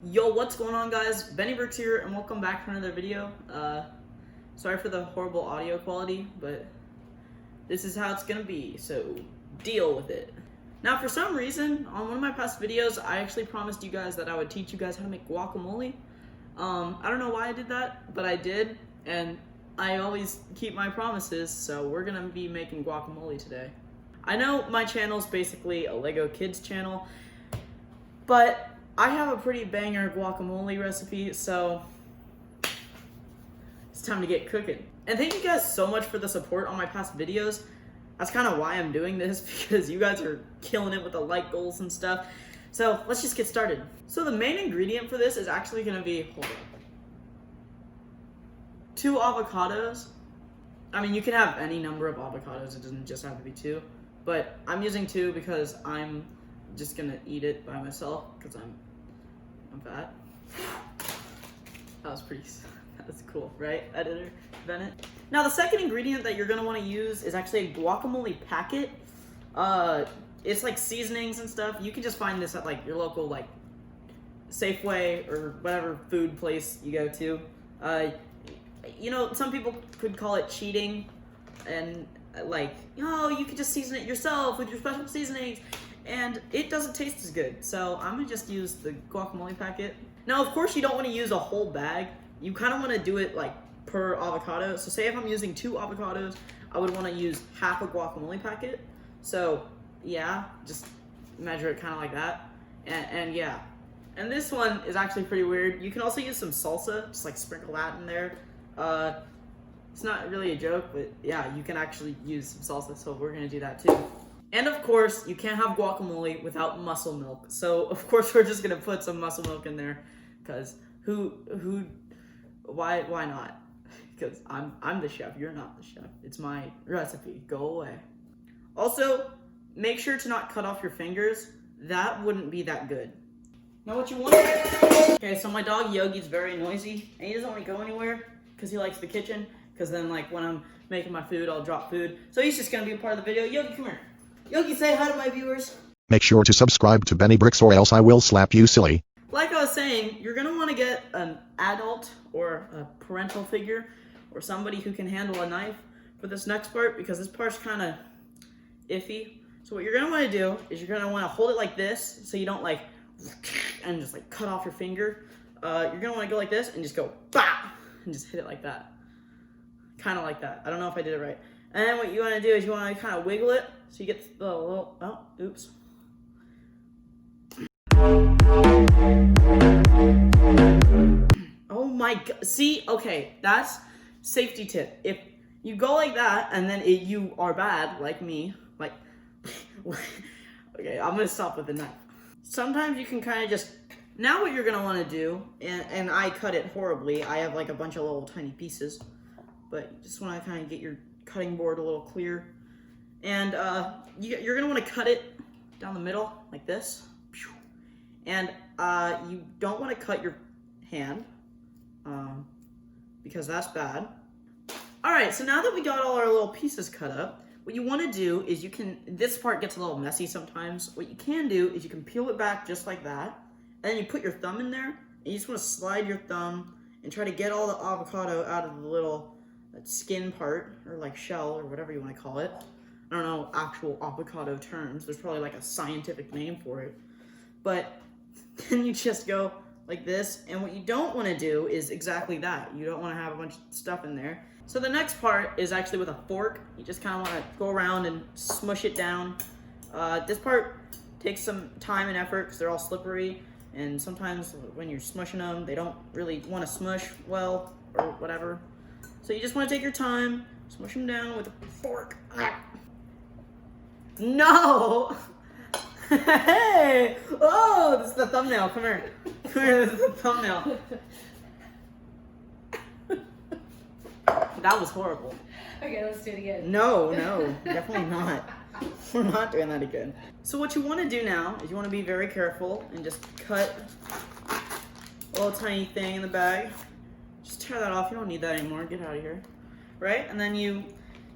Yo, what's going on, guys? Bennie here, and welcome back to another video. Sorry for the horrible audio quality, but this is how it's gonna be, so deal with it. Now, for some reason, on one of my past videos, I actually promised you guys that I would teach you guys how to make guacamole. I don't know why I did that, but I did, and I always keep my promises, so we're gonna be making guacamole today. I know my channel's basically a Lego Kids channel, but I have a pretty banger guacamole recipe, so it's time to get cooking. And thank you guys so much for the support on my past videos. That's kind of why I'm doing this, because you guys are killing it with the like goals and stuff. So let's just get started. So the main ingredient for this is actually gonna be, hold on, 2 avocados. I mean, you can have any number of avocados, it doesn't just have to be 2. But I'm using 2 because I'm just gonna eat it by myself, because I'm fat. That's cool, right, editor Bennett? Now, the second ingredient that you're gonna wanna use is actually a guacamole packet. It's like seasonings and stuff. You can just find this at like your local like Safeway or whatever food place you go to. You know, some people could call it cheating, and like, oh, you could just season it yourself with your special seasonings, and it doesn't taste as good. So I'm gonna just use the guacamole packet. Now, of course, you don't want to use a whole bag. You kind of want to do it like per avocado. So say if I'm using 2 avocados, I would want to use half a guacamole packet. So yeah, just measure it kind of like that. And yeah. And this one is actually pretty weird. You can also use some salsa, just like sprinkle that in there. It's not really a joke, but yeah, you can actually use some salsa, so we're gonna do that too. And of course, you can't have guacamole without muscle milk. So of course we're just gonna put some muscle milk in there, because why not? Because I'm the chef, you're not the chef. It's my recipe, go away. Also, make sure to not cut off your fingers. That wouldn't be that good. Now what you want? Okay, so my dog Yogi's very noisy, and he doesn't want to go anywhere because he likes the kitchen, because then like when I'm making my food, I'll drop food. So he's just gonna be a part of the video. Yogi, come here. Yogi, say hi to my viewers. Make sure to subscribe to Bennie or else I will slap you silly. Like I was saying, you're gonna wanna get an adult or a parental figure or somebody who can handle a knife for this next part, because this part's kinda iffy. So what you're gonna wanna do is you're gonna wanna hold it like this, so you don't like, and just like cut off your finger. You're gonna wanna go like this and just go, bah! And just hit it like that. Kinda like that. I don't know if I did it right. And then what you wanna do is you wanna kinda wiggle it, so you get the little, oh, oops. Oh my god, see, okay, that's safety tip. If you go like that and then you are bad, like me, like, okay, I'm gonna stop with the knife. Sometimes you can kind of just, now what you're gonna wanna do, and I cut it horribly, I have like a bunch of little tiny pieces, but you just wanna kind of get your cutting board a little clear. And you're gonna wanna cut it down the middle, like this. And you don't wanna cut your hand, because that's bad. All right, so now that we got all our little pieces cut up, what you wanna do is this part gets a little messy sometimes. What you can do is you can peel it back just like that, and then you put your thumb in there, and you just wanna slide your thumb and try to get all the avocado out of the little skin part, or like shell, or whatever you wanna call it. I don't know actual avocado terms. There's probably like a scientific name for it. But then you just go like this, and what you don't want to do is exactly that. You don't want to have a bunch of stuff in there. So the next part is actually with a fork. You just kind of want to go around and smush it down. This part takes some time and effort because they're all slippery, and sometimes when you're smushing them, they don't really want to smush well or whatever. So you just want to take your time, smush them down with a fork. No! Hey! Oh, this is the thumbnail. Come here. Come here, this is the thumbnail. That was horrible. Okay, let's do it again. No, definitely not. We're not doing that again. So what you want to do now is you want to be very careful and just cut a little tiny thing in the bag. Just tear that off. You don't need that anymore. Get out of here. Right? And then you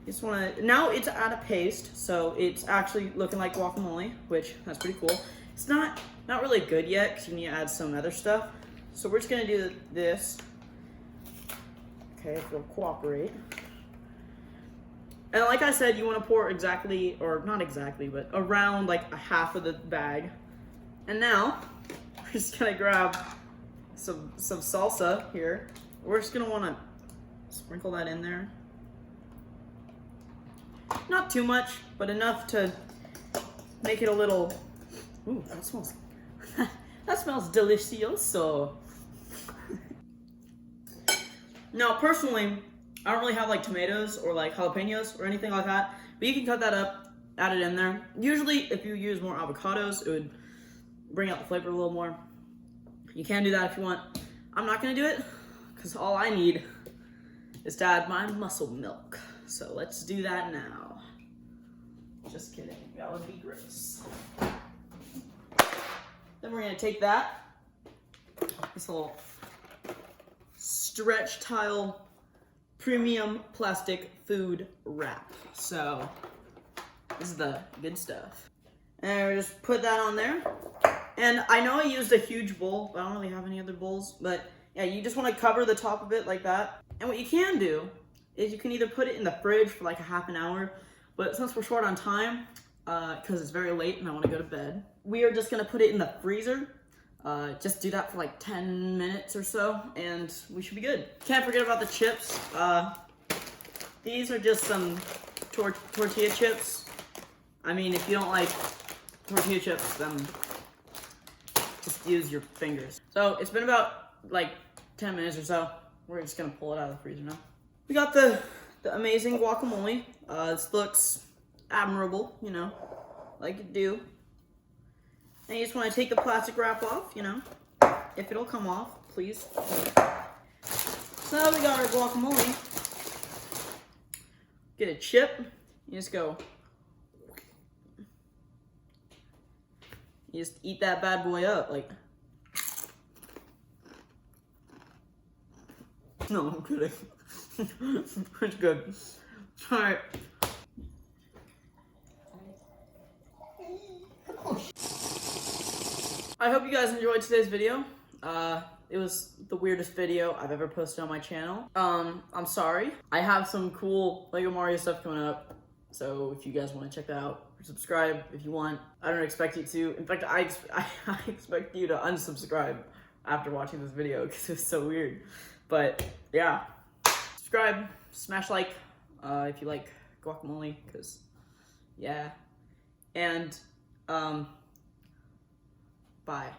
just want to, now it's at a paste, so it's actually looking like guacamole, which that's pretty cool. It's not really good yet because you need to add some other stuff. So we're just gonna do this. Okay, if you'll cooperate. And like I said, you want to pour exactly, or not exactly, but around like a half of the bag. And now we're just gonna grab some salsa here. We're just gonna want to sprinkle that in there. Not too much, but enough to make it a little. Ooh, that smells. That smells delicioso. Now, personally, I don't really have like tomatoes or like jalapenos or anything like that, but you can cut that up, add it in there. Usually, if you use more avocados, it would bring out the flavor a little more. You can do that if you want. I'm not gonna do it because all I need is to add my muscle milk. So let's do that now. Just kidding, that would be gross. Then we're gonna take this little stretch tile premium plastic food wrap. So this is the good stuff. And we just put that on there. And I know I used a huge bowl, but I don't really have any other bowls. But yeah, you just want to cover the top of it like that. And what you can do is you can either put it in the fridge for like a half an hour, but since we're short on time, because it's very late and I want to go to bed, we are just going to put it in the freezer. Just do that for like 10 minutes or so, and we should be good. Can't forget about the chips. These are just some tortilla chips. I mean, if you don't like tortilla chips, then just use your fingers. So it's been about like 10 minutes or so. We're just gonna pull it out of the freezer now. We got the amazing guacamole. This looks admirable, you know, like it do. And you just want to take the plastic wrap off, you know, if it'll come off, please. So we got our guacamole. Get a chip. You just go. You just eat that bad boy up, like. No, I'm kidding. It's good. All right. I hope you guys enjoyed today's video. It was the weirdest video I've ever posted on my channel. I'm sorry. I have some cool Lego Mario stuff coming up, so if you guys want to check that out, subscribe if you want. I don't expect you to. In fact, I expect you to unsubscribe after watching this video because it's so weird. But yeah, subscribe, smash like if you like guacamole, because yeah, and bye.